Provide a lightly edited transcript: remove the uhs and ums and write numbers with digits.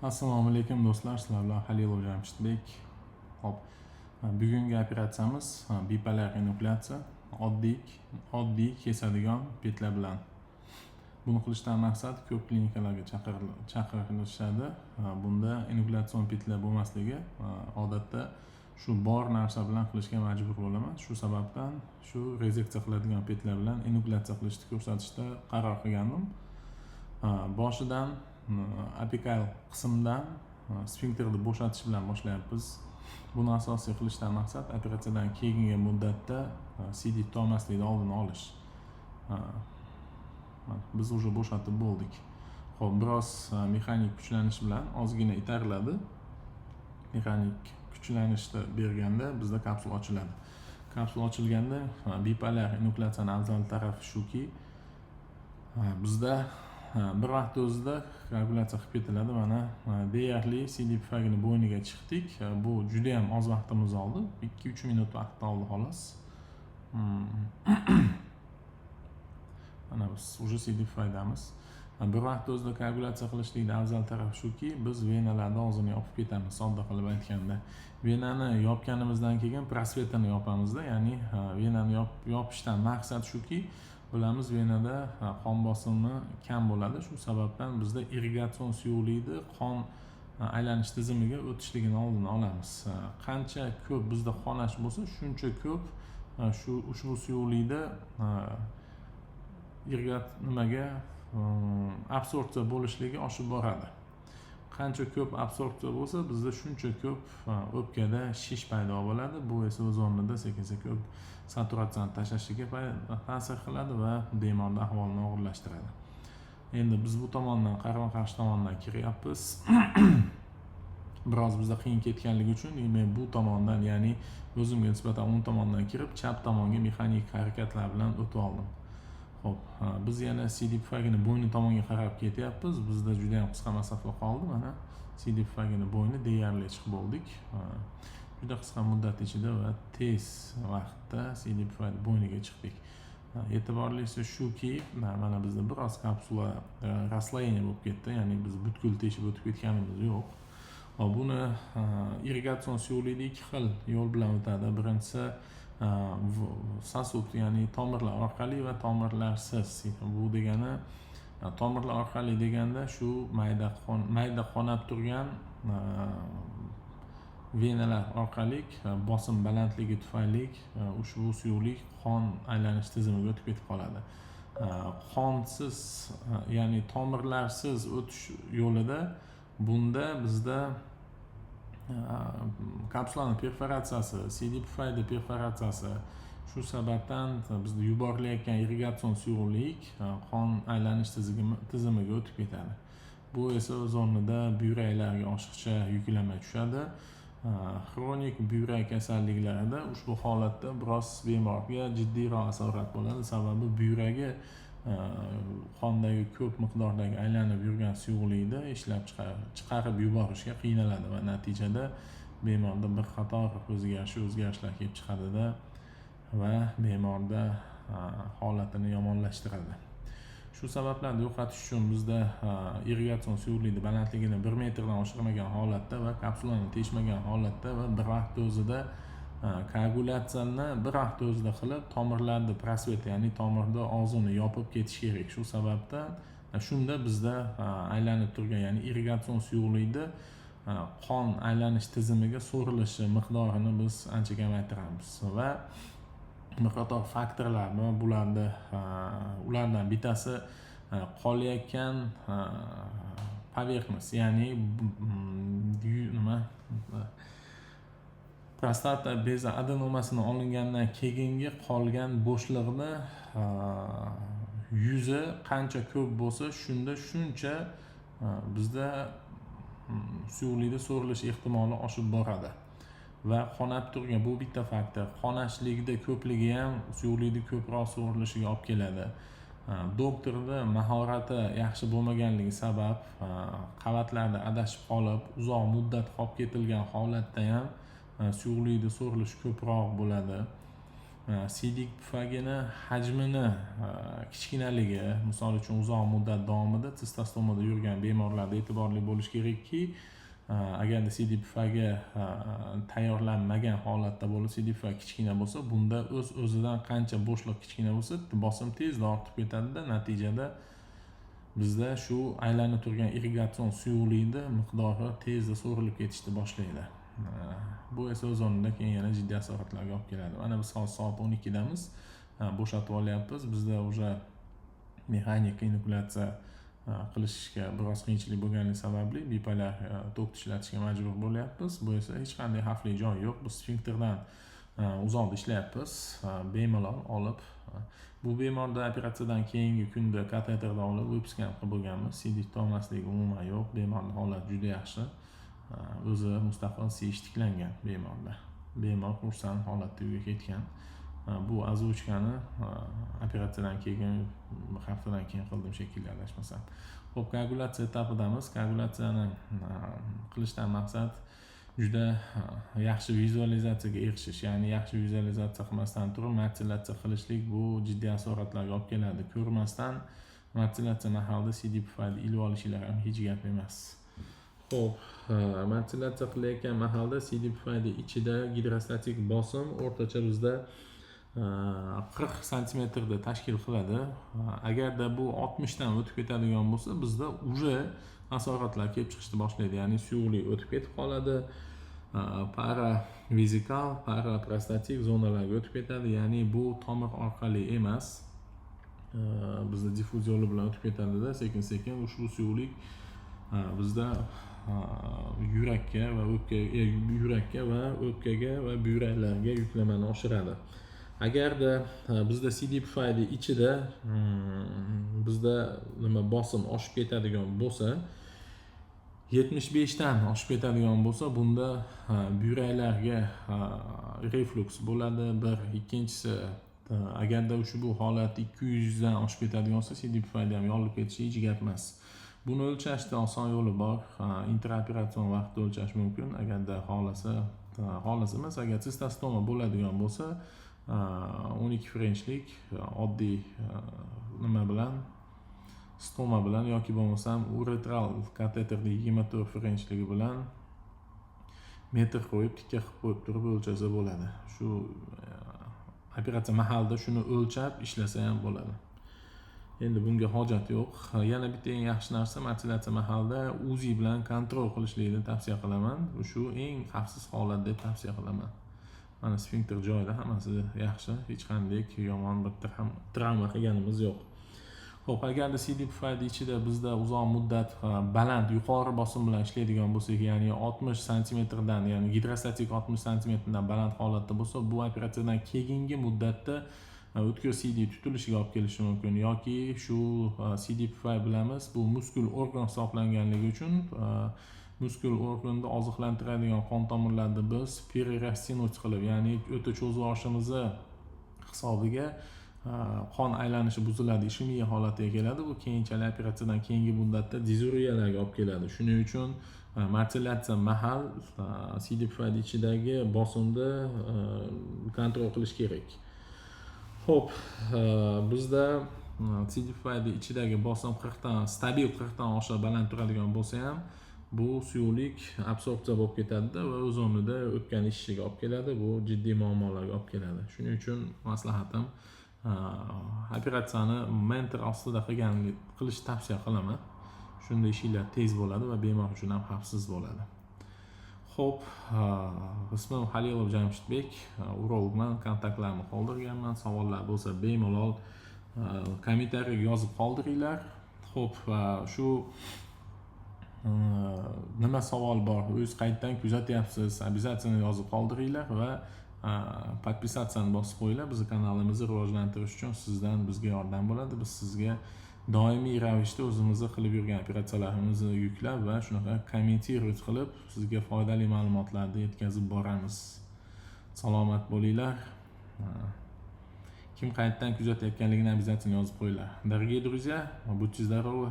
Assalomu alaykum do'stlar, sizlar bilan Halilov Jamshidbek. Hop, bugungi operatsiyamiz bipolar inokulatsiya, oddiy kesadigan petlar bilan. Buni qilishdan maqsad ko'p klinikalarga chaqirilishadi. Bunda inoklatsion petlar bo'lmasligi, odatda shu bor narsa bilan qilishga majbur bo'laman. Shu sababdan shu rezeksiya qiladigan petlar bilan inokulatsiya qilishni ko'rsatishda qaror qilgandim. Boshidan apikal qismdan sfinkterni bo'shatish bilan boshlayapmiz. Buni asosiy qilishdan maqsad operatsiyadan keyingi muddatda CD tutolmaslikni oldini olish. Biz уже bo'shatib bo'ldik. Xo'p, biroz mexanik kuchlanish bilan ozgina itariladi. Mexanik kuchlanishni berganda bizda kapsula ochiladi. Kapsula ochilganda bipolar inokulatsiyaning afzal tarafi shuki, bizda bir vaqt o'zida koagulyatsiya qilib ketiladi. Mana deyarli CD pufagini bo'yniga chiqdik. Bu juda ham oz vaqtimiz oldi. 2-3 minut vaqt oldi xolos. Mana biz уже CD pufagdamiz. Bir vaqt o'zida koagulyatsiya qilishlikning afzal tarafi shuki, biz venalarni og'zini yopib ketamiz. Sodda qilib aytganda, venani yopganimizdan keyin prosvetini yopamizda, ya'ni venani yopishdan maqsad shuki, bilamiz venada qon bosimi kam bo'ladi. Shu sababdan bizda irrigatsion suyuqlikni qon aylanish tizimiga o'tishligini oldini olamiz. Qancha ko'p bizda xonash bo'lsa, shuncha ko'p ushbu suyuqlikda absorpsiya bo'lishligi oshib boradi. Qancha ko'p absorpsiya bo'lsa, bizda shuncha ko'p o'pkada shish paydo bo'ladi. Bu esa o'z o'rnida sekin-sekin saturatsiyani tashlashiga ta'sir qiladi va bemorning ahvolini og'irlashtiradi. Endi biz bu tomondan qarama-qarshi tomondan kiryapmiz. Biroz bizda qiyin ketganligi uchun men bu tomondan, ya'ni o'zimga nisbatan o'ng tomondan kirib, chap tomonga mexanik harakatlar bilan o'tib oldim. Xo'p, biz yana CD pufagini bo'yni tomonga qarab ketyapmiz. Bizda juda ham qisqa masofa qoldi. Mana CD pufagini bo'yni deyarli chiqib bo'ldik. Juda qisqa muddat ichida va tez vaqtda CD pufagini bo'yniga chiqdik. E'tiborlisi shuki, mana bizda biroz kapsula rasloyeniya bo'lib ketdi, ya'ni biz butkul teshib o'tib ketganimiz yo'q. Buni irrigatsion suyuqlikni ikki xil yo'l bilan o'tadi. Birinchisi sasut, ya'ni tomirlar orqali va tomirlarsiz. Bu degani tomirlar orqali deganda shu mayda qonab turgan venalar orqali bosim balandligi tufayli ushbu suyuqlik qon aylanish tizimiga o'tib ketib qoladi. Qonsiz, ya'ni tomirlarsiz o'tish yo'lida bunda bizda kapsulani perforatsiyasi, CD pufagni perforatsiyasi, shu sababdan bizda yuborilayotgan irrigatsion suyuqlik qon aylanish tizimiga o'tib ketadi. Bu esa o'z o'rnida buyraklarga oshiqcha yuklama tushadi. Xronik buyrak kasalliklarida ushbu holatda biroz bemorga jiddiyroq asorat bo'ladi. Sababi buyragi qondagi ko'p miqdordagi aylanib yurgan suyuqlikni ishlab chiqarib yuborishga qiynaladi va natijada bemorda bir qator o'zgarishlar kelib chiqadida va bemorda holatini yomonlashtiradi. Shu sabablarni yo'qotish uchun bizda irrigatsion suyuqlikni balandligini 1 metrdan oshirmagan holatda va kapsulani teshmagan holatda va bir vaqt o'zida koagulyatsiyani bir vaqt o'zida qilib, tomirlarni prosvet, ya'ni tomirni og'zini yopib ketish kerak. Shu sababdan shunda bizda aylanib turgan, ya'ni irrigatsion suyuqlikni qon aylanish tizimiga so'rilishi miqdorini biz ancha kamaytiramiz va bir qator faktorlar ulardan bittasi qolayotgan poverxnost, ya'ni prostata bezi adenomasidan olingandan keyingi qolgan bo'shliqni yuzi qancha ko'p bo'lsa, shuncha bizda suyuqlikni so'rilish ehtimoli oshib boradi. Va qonab turgan bu bitta faktor. Qonashlikda ko'pligi ham suyuqlikni ko'proq so'rilishiga olib keladi. Doktorning mahorati yaxshi bo'lmaganligi sabab qavatlarda adashib qolib, uzoq muddat qolib ketilgan holatda ham suyuqlikni so'rilish ko'proq bo'ladi. siydik pufagini hajmini kichkinaligi, misol uchun uzoq muddat davomida sistostomada yurgan bemorlarda e'tiborli bo'lish kerakki, agarda siydik pufagi tayyorlanmagan holatda bo'lsa, siydik pufag kichkina bo'lsa, bunda o'zidan qancha bo'shliq kichkina bo'lsa, bosim tezda ortib ketadi-da, natijada bizda shu aylanib turgan irrigatsion suyuqlikni miqdori tezda so'rilib ketishni boshlaydi. Bu esa o'z o'rnida keyin yana jiddiy asoratlarga olib keladi. Mana biz soat 12 damiz, bo'shatib olyapmiz. Bizda уже mexanik inokulatsiya qilishga biroz qiyinchilik bo'lgani sababli bipolar tok ishlatishga majbur bo'lyapmiz. Bu esa hech qanday xavfli joyi yo'q. Biz sfinkterdan uzoqda ishlayapmiz. Bemalol olib, bu bemorda operatsiyadan keyingi kunda kateterda olib выпискani qilib bo'lganmiz. Siydik olmasligi umuman yo'q. Bemorning holati juda yaxshi. O'zi mustaqil siyish tiklangan bemorda. Bemor xursand holatda uyga ketgan. Bu azuchkani operatsiyadan keyin bir haftadan keyin qildim shekilli adashmasam. Xo'p, koagulyatsiya etapidamiz. Koagulyatsiyani qilishdan maqsad juda yaxshi vizualizatsiyaga erishish, ya'ni yaxshi vizualizatsiya qilmasdan turib martillatsiya qilishlik bu jiddiy asoratlarga olib keladi. Ko'rmasdan martillatsiya mahalida siydik pufagini ilib olishinglar ham hech gap emas. Xo'p, martillatsiya qilayotgan mahalda siydik pufagi ichida gidrostatik bosim o'rtacha bizda 40 santimetrda tashkil qiladi. Agarda bu 60 dan o'tib ketadigan bo'lsa, bizda уже asoratlar kelib chiqishni boshlaydi. Ya'ni suyuqlik o'tib ketib qoladi. Paravezikal, paraprostatik zonalarga o'tib ketadi. Ya'ni bu tomir orqali emas, bizda diffuz yo'li bilan o'tib ketadi-da, sekin-sekin ushbu suyuqlik bizda yurakka va o'pkaga va buyraklarga yuklamani oshiradi. Agarda bizda siydik pufagi ichida bizda bosim oshib ketadigan bo'lsa, 75 dan oshib ketadigan bo'lsa, bunda buyraklarga refluks bo'ladi. Ikkinchisi, agarda ushbu holat 200 dan oshib ketadigan bo'lsa, siydik pufagi ham yorilib ketishi hech gap emas. Buni o'lchashda oson yo'li bor. Intraoperatsion vaqtda o'lchash mumkin. Agarda xohlasa emas, agar sistostoma bo'ladigan bo'lsa, 12 frenchlik oddiy nima bilan, stoma bilan yoki bo'lmasam uretral kateterda 24 frenchlik bilan metr qo'yib, tikka qilib qo'yib turib o'lchasa bo'ladi. Shu operatsiya mahalida shuni o'lchab ishlasa ham bo'ladi. Endi bunga hojat yo'q. Yana bitta eng yaxshi narsa, martillatsiya mahalida UZI bilan kontrol qilishlikni tavsiya qilaman. Shu eng xavfsiz holat deb tavsiya qilaman. Mana sfinkter joyida hammasi yaxshi, hech qanday yomon bir travma qilganimiz yo'q. Xo'p, agarda siydik pufagi ichida bizda uzoq muddat baland yuqori bosim bilan ishlaydigan bo'lsak, ya'ni 60 santimetrdan, ya'ni gidrostatik 60 santimetrdan baland holatda bo'lsa, bu operatsiyadan keyingi muddatda o'tkir siydik tutilishiga olib kelishi mumkin yoki shu siydik pufagi bilamiz, bu muskul organ hisoblanganligi uchun muskul organda oziqlantiradigan qon tomirlarni biz perirastinoz qilib, ya'ni o'ta cho'zib hisobiga qon aylanishi buziladi, ishemiya holatiga keladi. Bu keyinchalik operatsiyadan keyingi muddatda dizuriyalarga olib keladi. Shuning uchun martillatsiya mahal siydik pufagi ichidagi bosimni kontrol qilish kerak. Xo'p, bizda siydik pufagi ichidagi bosim 40 dan, stabil 40 dan oshiq baland turadigan bo'lsa ham, bu suyuqlik absorpsiya bo'lib ketadi va o'z o'rnida o'pkani ishishiga olib keladi. Bu jiddiy muammolarga olib keladi. Shuning uchun maslahatim, operatsiyani mentor ostida qilishni tavsiya qilaman. Shunda ishlar tez bo'ladi va bemor uchun ham xavfsiz bo'ladi. Xo'p, ismim Halilov Jamshidbek, urologman, kontaktlarni qoldirganman. Savollar bo'lsa bemalol kommentariyaga yozib qoldiringlar. Xo'p, shu nima savol bor, o'z qaytadan kuzatyapsiz, обязательно yozib qoldiringlar va podpisatsiyani bosib qo'yinglar. Bizning kanalimizni rivojlantirish uchun sizdan bizga yordam bo'ladi. Biz sizga doimiy ravishda o'zimizni qilib yurgan operatsiyalarimizni yuklab va shunaqa kommentirovat qilib sizga foydali ma'lumotlarni yetkazib boramiz. Salomat bo'linglar. Kim qaytadan kuzatayotganligini обязательно yozib qo'yinglar. Дорогие друзья, будьте здоровы.